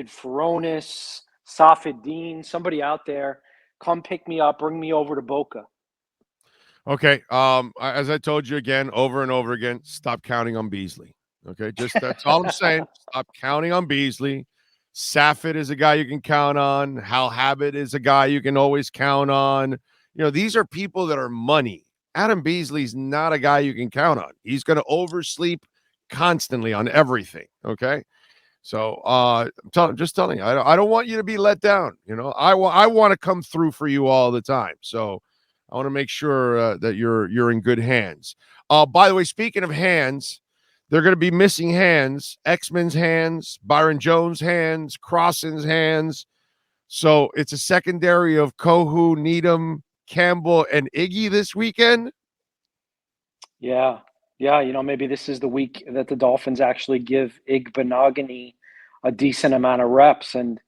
David Furonis, Safid Dean, somebody out there, come pick me up, bring me over to Boca. Okay. As I told you again, over and over again, stop counting on Beasley. Okay, just that's all I'm saying. Stop counting on Beasley. Safid is a guy you can count on. Hal Habit is a guy you can always count on. These are people that are money. Adam Beasley's not a guy you can count on. He's going to oversleep constantly on everything. Okay. So just telling you, I don't want you to be let down. I want to come through for you all the time. So I want to make sure that you're in good hands. By the way, speaking of hands, they're going to be missing hands: X-Men's hands, Byron Jones' hands, Crossan's hands. So it's a secondary of Kohu, Needham, Campbell, and Iggy this weekend. Yeah. Yeah, maybe this is the week that the Dolphins actually give Igbenogany a decent amount of reps. And,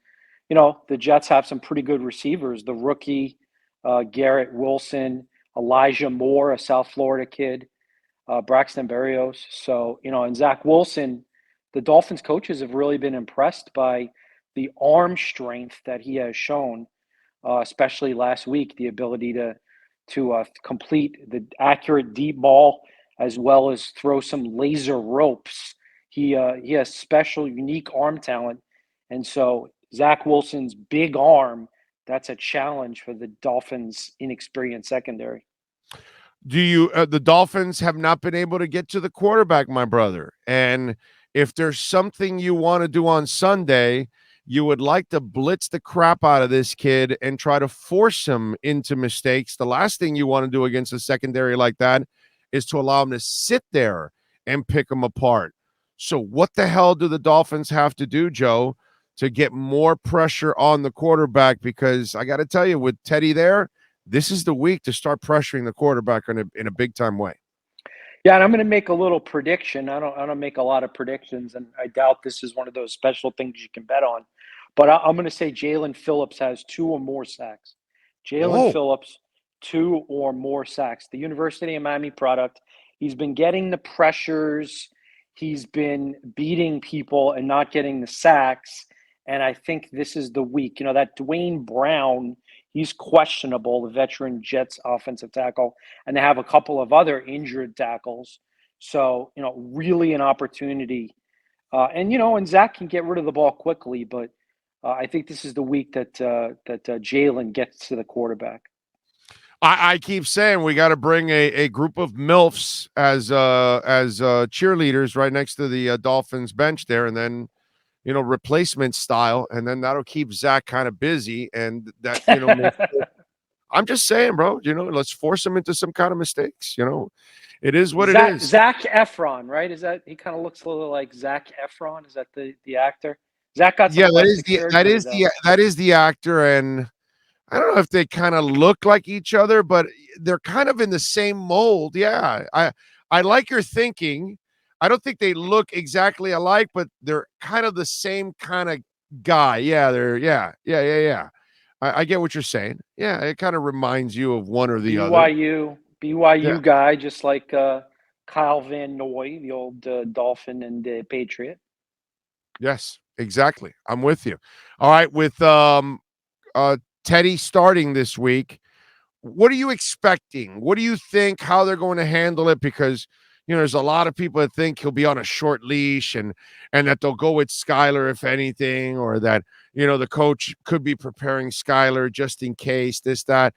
the Jets have some pretty good receivers. The rookie, Garrett Wilson, Elijah Moore, a South Florida kid, Braxton Berrios. So, and Zach Wilson, the Dolphins coaches have really been impressed by the arm strength that he has shown, especially last week, the ability to complete the accurate deep ball as well as throw some laser ropes. He has special, unique arm talent, and so Zach Wilson's big arm, that's a challenge for the Dolphins' inexperienced secondary. The Dolphins have not been able to get to the quarterback, my brother. And if there's something you want to do on Sunday, you would like to blitz the crap out of this kid and try to force him into mistakes. The last thing you want to do against a secondary like that is to allow him to sit there and pick him apart. So what the hell do the Dolphins have to do, Joe, to get more pressure on the quarterback? Because I got to tell you, with Teddy there, this is the week to start pressuring the quarterback in a big time way. Yeah, and I'm going to make a little prediction. I don't make a lot of predictions, and I doubt this is one of those special things you can bet on. But I'm going to say Jalen Phillips has 2 or more sacks. Jalen Whoa. Phillips, 2 or more sacks. The University of Miami product. He's been getting the pressures. He's been beating people and not getting the sacks. And I think this is the week. That Dwayne Brown, he's questionable, the veteran Jets offensive tackle, and they have a couple of other injured tackles. So, really an opportunity. And Zach can get rid of the ball quickly, but I think this is the week that Jalen gets to the quarterback. I keep saying we got to bring a group of MILFs as cheerleaders right next to the Dolphins bench there, and then replacement style, and then that'll keep Zach kind of busy, and that I'm just saying, bro. Let's force him into some kind of mistakes. It is what it is. Zac Efron, right? Is that he kind of looks a little like Zac Efron? Is that the actor? Zach got some plastic surgery. That is the actor, and I don't know if they kind of look like each other, but they're kind of in the same mold. Yeah, I like your thinking. I don't think they look exactly alike, but they're kind of the same kind of guy. Yeah, yeah. I get what you're saying. Yeah, it kind of reminds you of one or the other. BYU guy, just like Kyle Van Noy, the old Dolphin and Patriot. Yes, exactly. I'm with you. All right, with Teddy starting this week, what are you expecting? What do you think? How they're going to handle it? Because there's a lot of people that think he'll be on a short leash and that they'll go with Skylar if anything, or that the coach could be preparing Skylar just in case this that.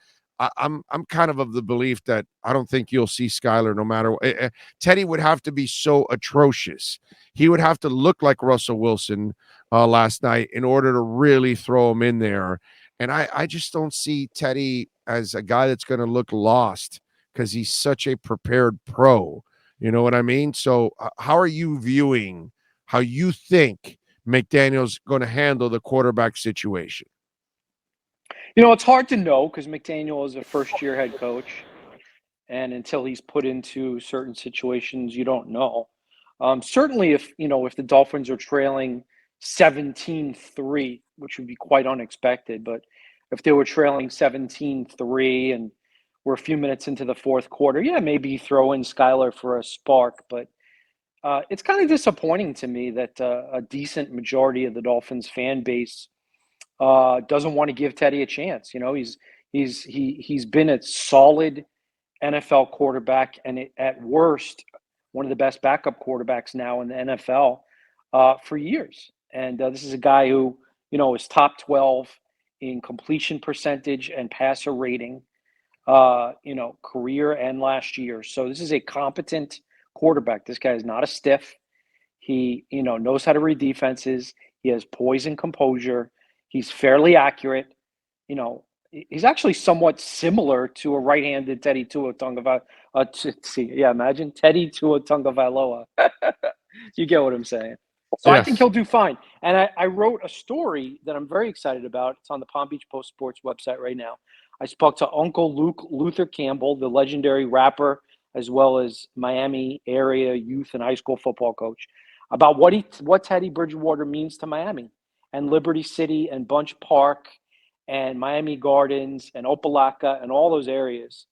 I'm kind of the belief that I don't think you'll see Skylar no matter what. Teddy would have to be so atrocious. He would have to look like Russell Wilson last night in order to really throw him in there. And I just don't see Teddy as a guy that's going to look lost because he's such a prepared pro. You know what I mean? So how are you viewing how you think McDaniel's going to handle the quarterback situation? It's hard to know because McDaniel is a first-year head coach, and until he's put into certain situations, you don't know. Certainly, if the Dolphins are trailing 17-3, which would be quite unexpected, but if they were trailing 17-3 and we're a few minutes into the fourth quarter, yeah, maybe throw in Skylar for a spark. But it's kind of disappointing to me that a decent majority of the Dolphins fan base doesn't want to give Teddy a chance. You know, he's been a solid NFL quarterback, and at worst, one of the best backup quarterbacks now in the NFL for years. And this is a guy who, you know, is top 12 in completion percentage and passer rating, you know, career and last year. So this is a competent quarterback. This guy is not a stiff. He, you know, knows how to read defenses. He has poise and composure. He's fairly accurate. You know, he's actually somewhat similar to a right-handed Teddy Tua Tagovailoa. Yeah, imagine Teddy Tua Tagovailoa. You get what I'm saying. So I think Yes. he'll do fine. And I wrote a story that I'm very excited about. It's on the Palm Beach Post Sports website right now. I spoke to Uncle Luther Campbell, the legendary rapper, as well as Miami area youth and high school football coach, about what Teddy Bridgewater means to Miami and Liberty City and Bunch Park and Miami Gardens and Opelika and all those areas.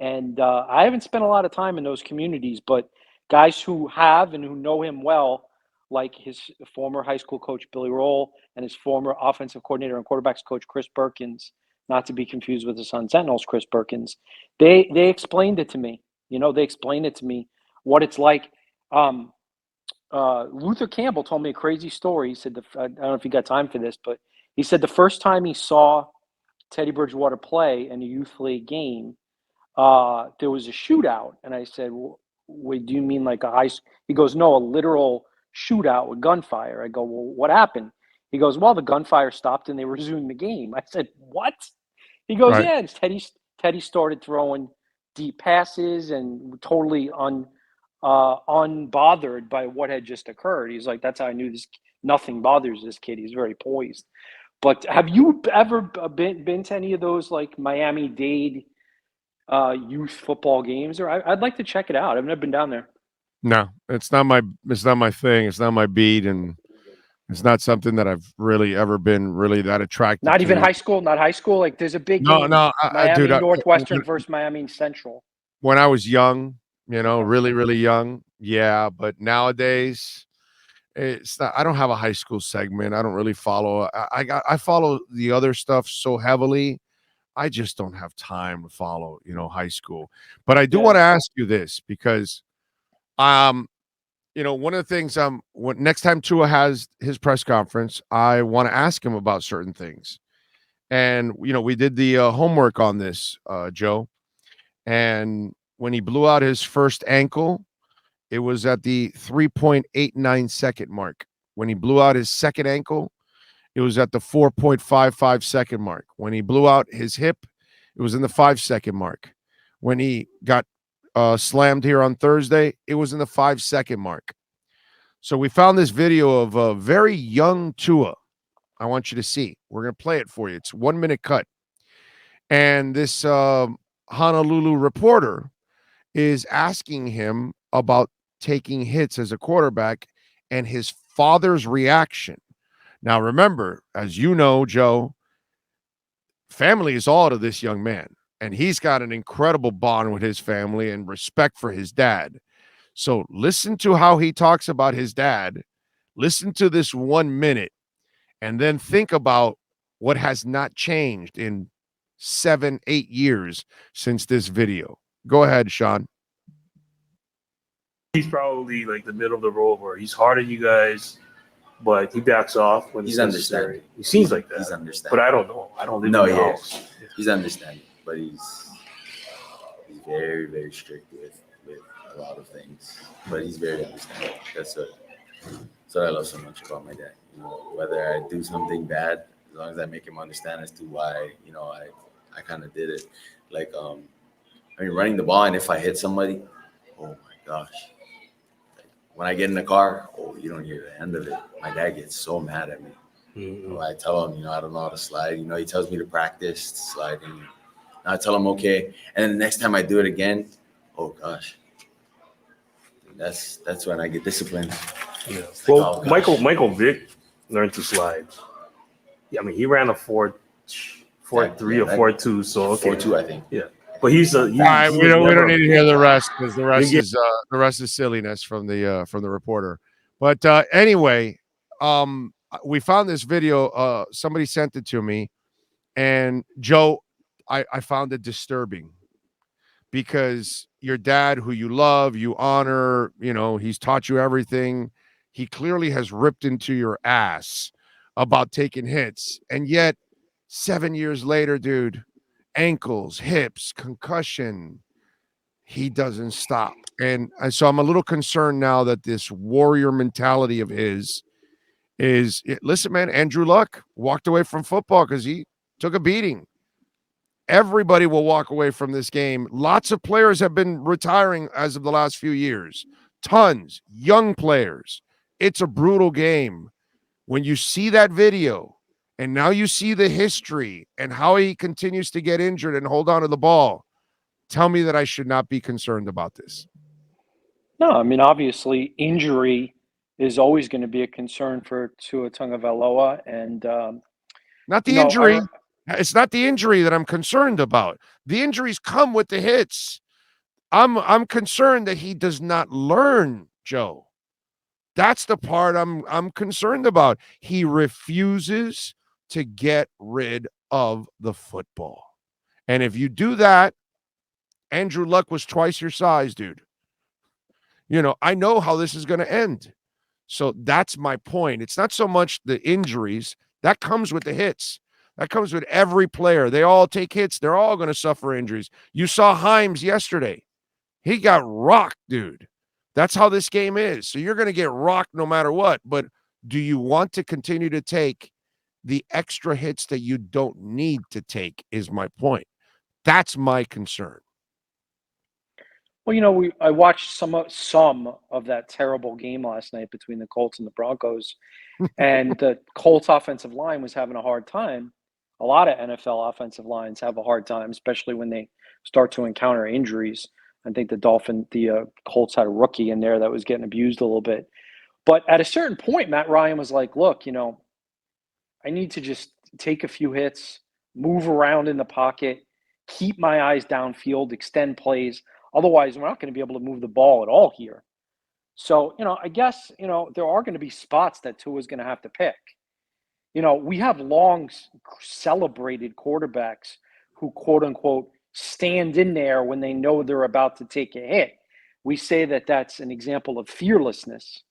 And I haven't spent a lot of time in those communities, but guys who have and who know him well, like his former high school coach Billy Roll and his former offensive coordinator and quarterbacks coach Chris Perkins, not to be confused with the Sun Sentinels Chris Perkins, they explained it to me. You know, they explained it to me what it's like. Luther Campbell told me a crazy story. He said, I don't know if you got time for this, but he said the first time he saw Teddy Bridgewater play in a youth league game, there was a shootout. And I said, wait, do you mean like a high school? He goes, no, a literal shootout with gunfire. I go, well, what happened? He goes, well, the gunfire stopped and they resumed the game. I said, what? He goes, Right. yeah, Teddy started throwing deep passes and totally unbothered by what had just occurred. He's like, that's how I knew this. Nothing bothers this kid. He's very poised. But have you ever been to any of those like Miami-Dade youth football games? Or I'd like to check it out. I've never been down there. No, it's not my thing. It's not my beat, and it's not something that I've really ever been really that attracted Not even to. high school. Not high school. Like there's a big No, game, no, dude. Miami Northwestern versus Miami Central. When I was young, you know, Okay. really, really young, yeah. But nowadays, it's not. I don't have a high school segment. I don't really follow. I follow the other stuff so heavily. I just don't have time to follow, you know, high school. But I do Yeah. want to ask you this because, um, you know, one of the things next time Tua has his press conference, I want to ask him about certain things. And you know, we did the homework on this, Joe. And when he blew out his first ankle, it was at the 3.89 second mark. When he blew out his second ankle, it was at the 4.55 second mark. When he blew out his hip, it was in the 5 second mark. When he got slammed here on Thursday, it was in the 5 second mark. So we found this video of a very young Tua. I want you to see. We're going to play it for you. It's 1 minute cut. And this Honolulu reporter is asking him about taking hits as a quarterback and his father's reaction. Now, remember, as you know, Joe, family is all to this young man, and he's got an incredible bond with his family and respect for his dad. So listen to how he talks about his dad. Listen to this 1 minute, and then think about what has not changed in 7, 8 years since this video. Go ahead, Sean. He's probably like the middle of the road where he's hard on you guys, but he backs off when He's it's necessary. understanding. He seems like that. He's understanding. But I don't know. I don't live No, in the he house. is. He's understanding, but he's very, very strict with a lot of things. But he's very understanding. That's what I love so much about my dad. You know, whether I do something bad, as long as I make him understand as to why, you know, I kind of did it. Like, I mean, running the ball, and if I hit somebody, oh my gosh. When I get in the car, oh, you don't hear the end of it. My dad gets so mad at me. Mm-hmm. I tell him, you know, I don't know how to slide. You know, he tells me to practice sliding. And I tell him, okay. And then the next time I do it again, oh gosh, that's when I get disciplined. Yeah. It's Well, like, oh, Michael Vick learned to slide. Yeah, I mean, he ran a 4.3 or 4.2. So okay, 4.2, I think. Yeah, But he's All right, he we was don't never need to hear the rest because the big. rest is silliness from the reporter. But anyway, we found this video. Somebody sent it to me, and Joe, I found it disturbing because your dad, who you love, you honor, he's taught you everything. He clearly has ripped into your ass about taking hits, and yet 7 years later, dude, ankles, hips, concussion, he doesn't stop. And so I'm a little concerned now that this warrior mentality of his listen, man, Andrew Luck walked away from football because he took a beating. Everybody will walk away from this game. Lots of players have been retiring as of the last few years. Tons, young players. It's a brutal game. When you see that video and now you see the history and how he continues to get injured and hold on to the ball, tell me that I should not be concerned about this. No, I mean, obviously, injury is always going to be a concern for Tua Tagovailoa, and Not you the know, injury. It's not the injury that I'm concerned about. The injuries come with the hits. I'm concerned that he does not learn, Joe. That's the part I'm concerned about. He refuses to get rid of the football. And if you do that, Andrew Luck was twice your size, dude. I know how this is going to end. So that's my point. It's not so much the injuries. That comes with the hits. That comes with every player. They all take hits. They're all going to suffer injuries. You saw Hijinks yesterday. He got rocked, dude. That's how this game is. So you're going to get rocked no matter what. But do you want to continue to take the extra hits that you don't need to take is my point. That's my concern. well, I watched some of that terrible game last night between the Colts and the Broncos, and the Colts offensive line was having a hard time. A lot of NFL offensive lines have a hard time, especially when they start to encounter injuries. I think the Colts had a rookie in there that was getting abused a little bit. But at a certain point, Matt Ryan was like, "Look, I need to just take a few hits, move around in the pocket, keep my eyes downfield, extend plays. Otherwise, we're not going to be able to move the ball at all here." So, I guess, there are going to be spots that Tua is going to have to pick. We have long celebrated quarterbacks who, quote unquote, stand in there when they know they're about to take a hit. We say that that's an example of fearlessness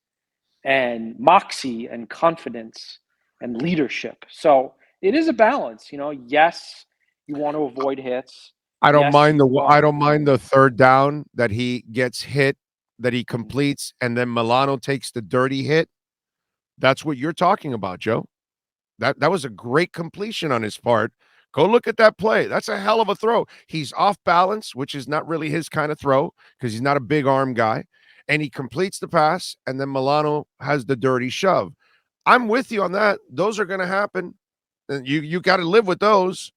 and moxie and confidence and leadership. So it is a balance. Yes, you want to avoid hits. I don't Yes, mind you want. the third down that he gets hit, that he completes, and then Milano takes the dirty hit. That's what you're talking about, Joe. That was a great completion on his part. Go look at that play. That's a hell of a throw. He's off balance, which is not really his kind of throw because he's not a big arm guy. And he completes the pass, and then Milano has the dirty shove. I'm with you on that. Those are going to happen. And you got to live with those.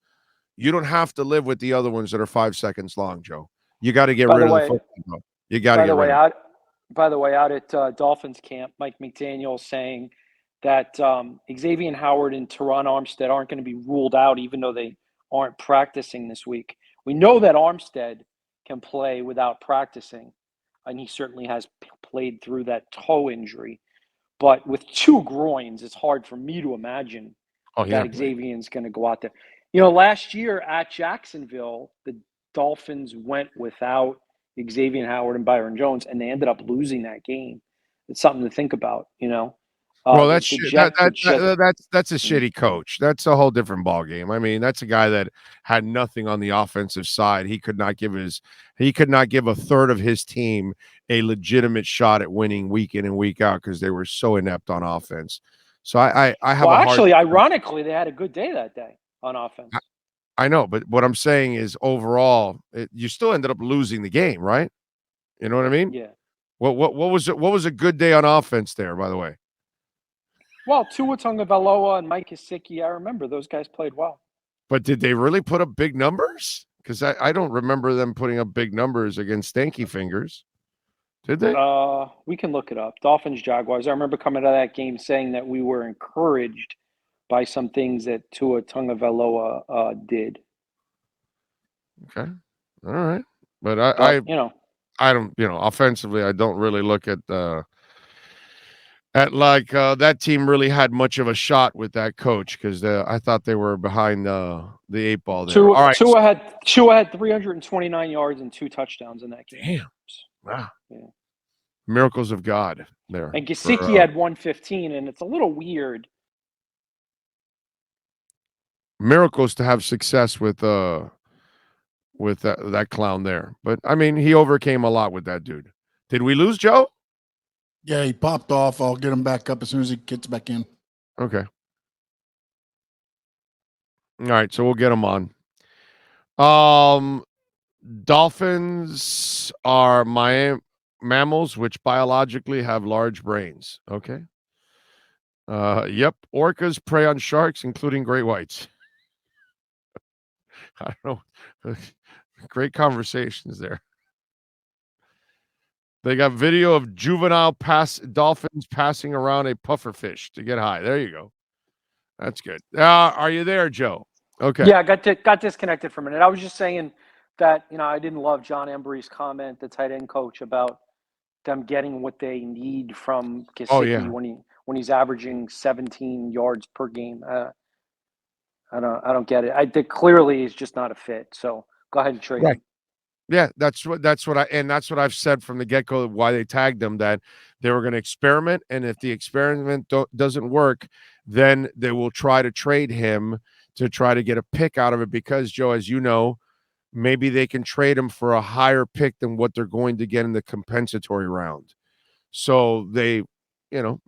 You don't have to live with the other ones that are 5 seconds long, Joe. You got to get By rid the of the way, football. You got to by get the rid way, of it. out at Dolphins camp, Mike McDaniel saying that Xavier Howard and Teron Armstead aren't going to be ruled out, even though they aren't practicing this week. We know that Armstead can play without practicing, and he certainly has played through that toe injury. But with two groins, it's hard for me to imagine Oh, he that not playing. Xavier's going to go out there. Last year at Jacksonville, the Dolphins went without Xavier Howard and Byron Jones, and they ended up losing that game. It's something to think about. Well, The that's the shit. Jet the Jet. That's a shitty coach. That's a whole different ball game. I mean, that's a guy that had nothing on the offensive side. He could not give a third of his team a legitimate shot at winning week in and week out because they were so inept on offense. So I have Well, a hard. actually, ironically, they had a good day that day on offense. I know, but what I'm saying is overall, you still ended up losing the game, right? You know what I mean? Yeah. What was it? What was a good day on offense there? By the way. Well, Tua Tagovailoa and Mike Gesicki, I remember those guys played well. But did they really put up big numbers? Because I don't remember them putting up big numbers against Stanky Fingers. Did they? We can look it up. Dolphins, Jaguars. I remember coming out of that game saying that we were encouraged by some things that Tua Tagovailoa did. Okay. All right. But But I don't, offensively, I don't really look at like that team really had much of a shot with that coach because I thought they were behind the 8 ball there. All right. Tua had 329 yards and 2 touchdowns in that game. Damn. Wow. Yeah. Miracles of God there. And Gesicki had 115, and it's a little weird. Miracles to have success with that clown there. But I mean, he overcame a lot with that dude. Did we lose Joe? Yeah, he popped off. I'll get him back up as soon as he gets back in. Okay. All right, so we'll get him on. Dolphins are mammals which biologically have large brains. Okay. Yep. Orcas prey on sharks, including great whites. I don't know. Great conversations there. They got video of juvenile dolphins passing around a pufferfish to get high. There you go. That's good. Are you there, Joe? Okay. Yeah, I got disconnected for a minute. I was just saying that, I didn't love John Embry's comment, the tight end coach, about them getting what they need from Gesicki when he's averaging 17 yards per game. I don't get it. I think clearly he's just not a fit. So go ahead and trade him. Yeah, that's what I've said from the get-go, why they tagged him, that they were going to experiment, and if the experiment doesn't work, then they will try to trade him to try to get a pick out of it, because, Joe, as you know, maybe they can trade him for a higher pick than what they're going to get in the compensatory round. So they,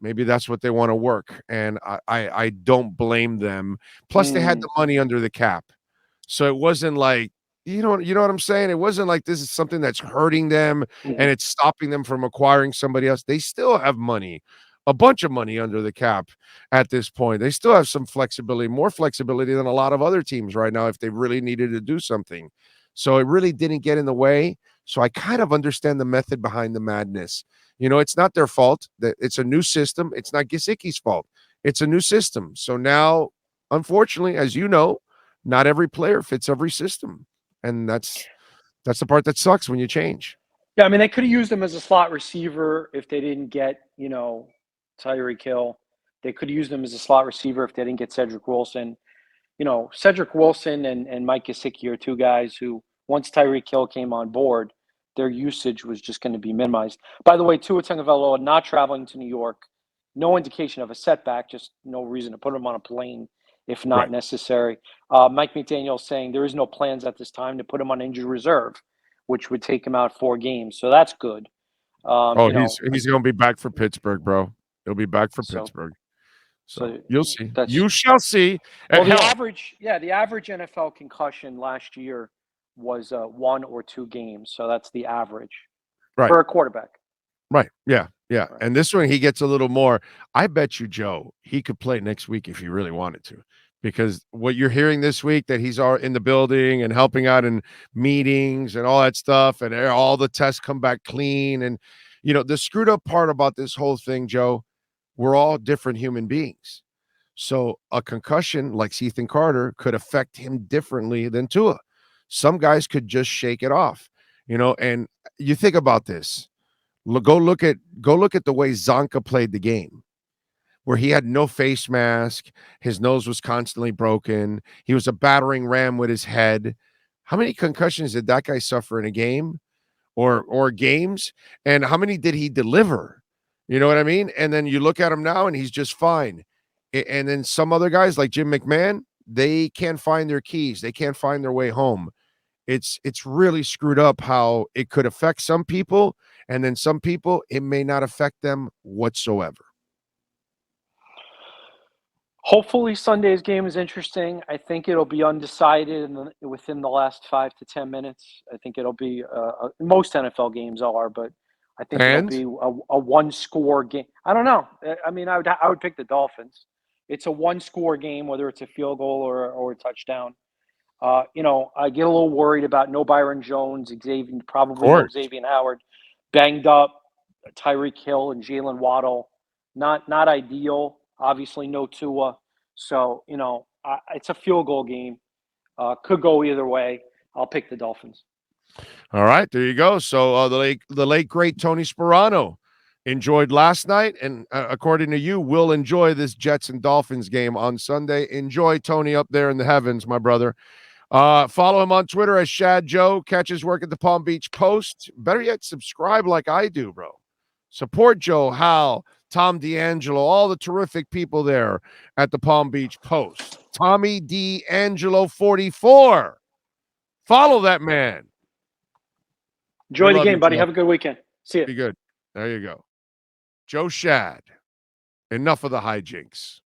maybe that's what they want to work, and I don't blame them. Plus, they had the money under the cap, so it wasn't like, you know what I'm saying? It wasn't like this is something that's hurting them and it's stopping them from acquiring somebody else. They still have money, a bunch of money under the cap at this point. They still have some flexibility, more flexibility than a lot of other teams right now if they really needed to do something. So it really didn't get in the way. So I kind of understand the method behind the madness. It's not their fault. It's a new system. It's not Gesicki's fault. It's a new system. So now, unfortunately, as you know, not every player fits every system. And that's the part that sucks when you change. Yeah, I mean, they could have used him as a slot receiver if they didn't get, Tyreek Hill. They could have used him as a slot receiver if they didn't get Cedric Wilson. Cedric Wilson and Mike Gesicki are two guys who, once Tyreek Hill came on board, their usage was just going to be minimized. By the way, Tua Tagovailoa not traveling to New York, no indication of a setback, just no reason to put him on a plane if not necessary. Mike McDaniel saying there is no plans at this time to put him on injured reserve, which would take him out 4 games. So that's good. He's going to be back for Pittsburgh, bro. He'll be back for Pittsburgh. So you'll see. You shall see. Well, the average NFL concussion last year was 1 or 2 games. So that's the average for a quarterback. Right. Yeah. Yeah. Right. And this one, he gets a little more. I bet you, Joe, he could play next week if he really wanted to, because what you're hearing this week, that he's in the building and helping out in meetings and all that stuff, and all the tests come back clean. And, the screwed up part about this whole thing, Joe, we're all different human beings. So a concussion like Ethan Carter could affect him differently than Tua. Some guys could just shake it off, and you think about this. Go look at the way Zonka played the game, where he had no face mask. His nose was constantly broken. He was a battering ram with his head. How many concussions did that guy suffer in a game or games? And how many did he deliver? You know what I mean? And then you look at him now and he's just fine. And then some other guys like Jim McMahon, they can't find their keys. They can't find their way home. It's really screwed up how it could affect some people, and then some people, it may not affect them whatsoever. Hopefully Sunday's game is interesting. I think it'll be undecided within the last 5 to 10 minutes. I think it'll be most NFL games are, but I think it'll be a one-score game. I don't know. I mean, I would pick the Dolphins. It's a one-score game, whether it's a field goal or a touchdown. I get a little worried about no Byron Jones, probably no Xavier Howard, banged up, Tyreek Hill and Jalen Waddle. Not ideal. Obviously, no Tua. So, it's a field goal game. Could go either way. I'll pick the Dolphins. All right, there you go. So the late great Tony Sperano enjoyed last night, and according to you, will enjoy this Jets and Dolphins game on Sunday. Enjoy Tony up there in the heavens, my brother. Follow him on Twitter as Shad Joe. Catch his work at the Palm Beach Post. Better yet, subscribe like I do, bro. Support Joe, Hal, Tom D'Angelo, all the terrific people there at the Palm Beach Post. Tommy D'Angelo 44. Follow that man. Enjoy We the love game, you, buddy. Joe. Have a good weekend. See you. Be good. There you go. Joe Shad. Enough of the hijinks.